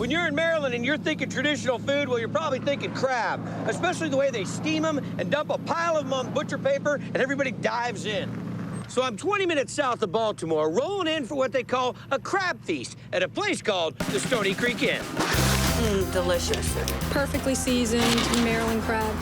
When you're in Maryland and you're thinking traditional food, well, you're probably thinking crab, especially the way they steam them and dump a pile of them on butcher paper and everybody dives in. So I'm 20 minutes south of Baltimore, rolling in for what they call a crab feast at a place called the Stony Creek Inn. Delicious. Perfectly seasoned Maryland crab.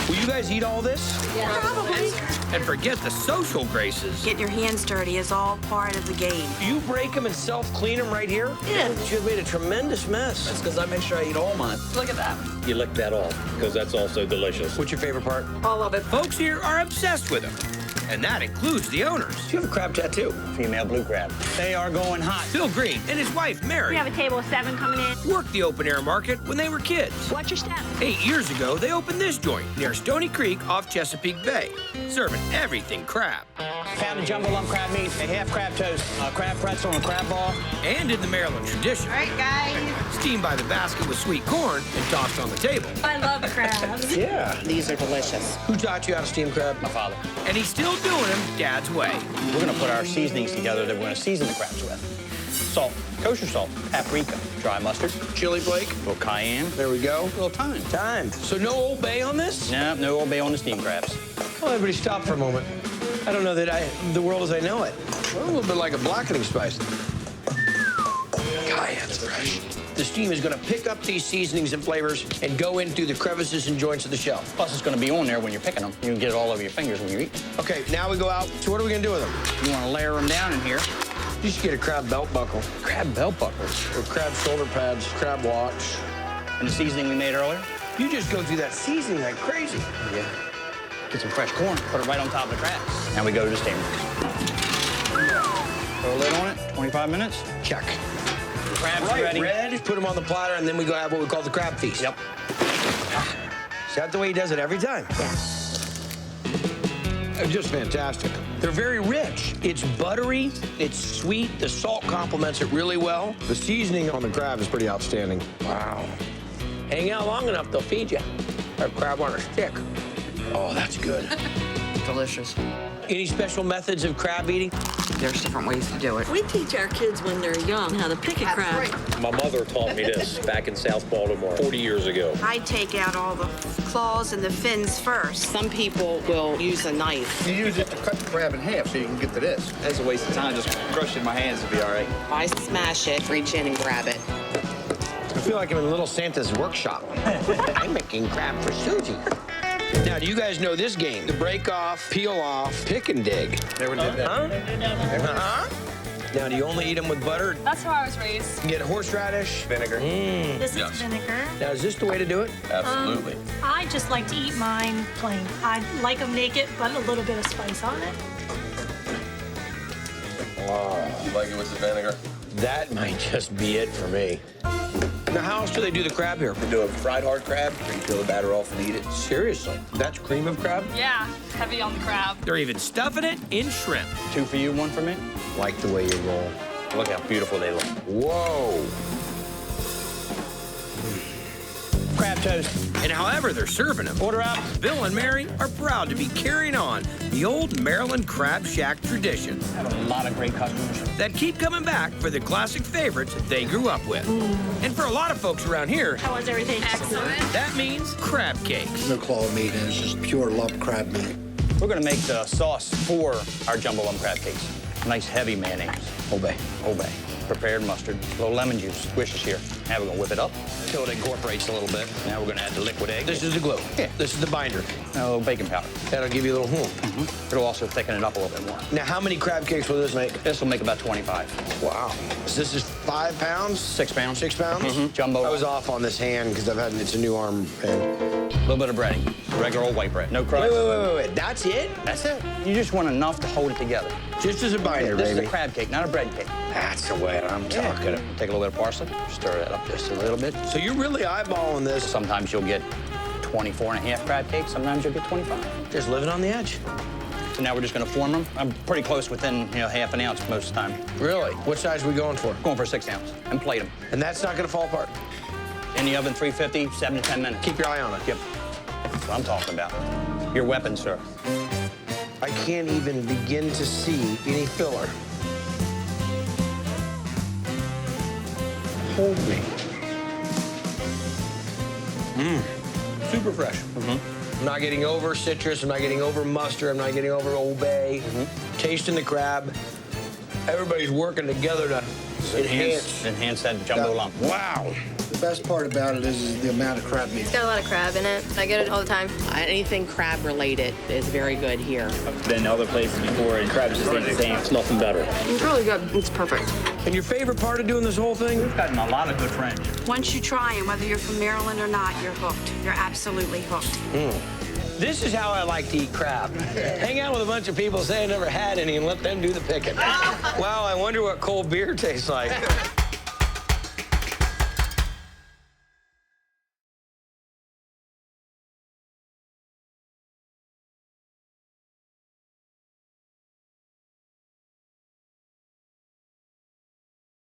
Will you guys eat all this? Yeah. Probably. And forget the social graces. Getting your hands dirty is all part of the game. Do you break them and self-clean them right here? Yeah. You've made a tremendous mess. That's because I make sure I eat all mine. Look at that. You lick that off, because that's also delicious. What's your favorite part? All of it. Folks here are obsessed with them, and that includes the owners. Do you have a crab tattoo? Female blue crab. They are going hot. Phil Green and his wife, Mary, We have a table of 7 coming in. worked the open-air market when they were kids. Watch your step. 8 years ago, they opened this joint near Stony Creek off Chesapeake Bay, serving everything crab. Pound of jumbo lump crab meat, a half crab toast, a crab pretzel, and a crab ball. And in the Maryland tradition, All right, guys. steamed by the basket with sweet corn and tossed on the table. I love crabs. Yeah. These are delicious. Who taught you how to steam crab? My father. And he's still doing them Dad's way. We're going to put our seasonings together that we're going to season the crabs with. Salt, kosher salt, paprika, dry mustard, Chili flake. a little cayenne, There we go. a little thyme. Time. So no Old Bay on this? No, no Old Bay on the steamed crabs. Well, everybody stop for a moment. I don't know that the world as I know it. Well, a little bit like a blackening spice. Cayenne's fresh. The steam is going to pick up these seasonings and flavors and go in through the crevices and joints of the shell. Plus, it's going to be on there when you're picking them. You can get it all over your fingers when you eat. Okay, now we go out. So what are we going to do with them? You want to layer them down in here. You should get a crab belt buckle. Crab belt buckles. Or crab shoulder pads, crab watch. And the seasoning we made earlier. You just go through that seasoning like crazy. Yeah. Get some fresh corn, put it right on top of the crabs. Now we go to the steamer. Throw a lid on it, 25 minutes. Check. Crabs Right, ready. red. Put them on the platter, and then we go have what we call the crab feast. Yep. Is that the way he does it every time? They're just fantastic. They're very rich. It's buttery, it's sweet, the salt complements it really well. The seasoning on the crab is pretty outstanding. Wow. Hang out long enough, they'll feed you. Or crab on a stick. Oh, that's good. Delicious. Any special methods of crab eating? There's different ways to do it. We teach our kids when they're young how to pick a crab. My mother taught me this back in South Baltimore 40 years ago. I take out all the claws and the fins first. Some people will use a knife. You use it to cut the crab in half so you can get to this. That's a waste of time. Just crush it in my hands will be all right. I smash it, reach in and grab it. I feel like I'm in Little Santa's workshop. I'm making crab for Susie. Now, do you guys know this game? The break off, peel off, pick and dig. Never did that. Huh? Now, do you only eat them with butter? That's how I was raised. You get horseradish? Vinegar. This is vinegar. Now, is this the way to do it? Absolutely. I just like to eat mine plain. I like them naked, but a little bit of spice on it. You like it with the vinegar? That might just be it for me. Now, how else do they do the crab here? We do a fried hard crab, where you peel the batter off and eat it. Seriously? That's cream of crab? Yeah, heavy on the crab. They're even stuffing it in shrimp. 2 for you, 1 for me. Like the way you roll. Look how beautiful they look. Whoa. Crab toast. And however they're serving them, Order up. Bill and Mary are proud to be carrying on the old Maryland Crab Shack tradition Have a lot of great customers. that keep coming back for the classic favorites they grew up with. And for a lot of folks around here, How was everything? Excellent. that means crab cakes. No claw meat, and it's just pure lump crab meat. We're going to make the sauce for our jumbo lump crab cakes. Nice heavy mayonnaise. Old Bay. Old Bay. Prepared mustard. A little lemon juice. Squish here. Now we're going to whip it up. Till it incorporates a little bit. Now we're going to add the liquid egg. This is the glue. Yeah. This is the binder. A little baking powder. That'll give you a little hum. It'll also thicken it up a little bit more. Now, how many crab cakes will this make? This will make about 25. Wow. So this is 5 pounds? 6 pounds. 6 pounds? Jumbo. I was off on this hand because it's a new arm hand. A little bit of breading. Regular old white bread. No crust. Wait. That's it? That's it. You just want enough to hold it together. Just as a binder, This is baby. a crab cake, not a bread cake. That's the way I'm talking. Take a little bit of parsley. Stir that up just a little bit. So you're really eyeballing this. Sometimes you'll get 24 and a half crab cakes. Sometimes you'll get 25. Just living on the edge. So now we're just going to form them. I'm pretty close within, half an ounce most of the time. Really? What size are we going for? Going for a 6 ounce and plate them. And that's not going to fall apart? In the oven, 350, 7 to 10 minutes. Keep your eye on it. Yep. That's what I'm talking about. Your weapon, sir. I can't even begin to see any filler. Hold me. Super fresh. I'm not getting over citrus. I'm not getting over mustard. I'm not getting over Old Bay. Tasting the crab. Everybody's working together to Enhance that jumbo lump. Wow. The best part about it is the amount of crab meat. It's got a lot of crab in it. I get it all the time. Anything crab related is very good here. I've been to other places before, and crab just ain't the same. It's nothing better. It's really good. It's perfect. And your favorite part of doing this whole thing? We've gotten a lot of good friends. Once you try them, whether you're from Maryland or not, you're hooked. You're absolutely hooked. This is how I like to eat crab. Hang out with a bunch of people, say I never had any, and let them do the picking. Wow, I wonder what cold beer tastes like.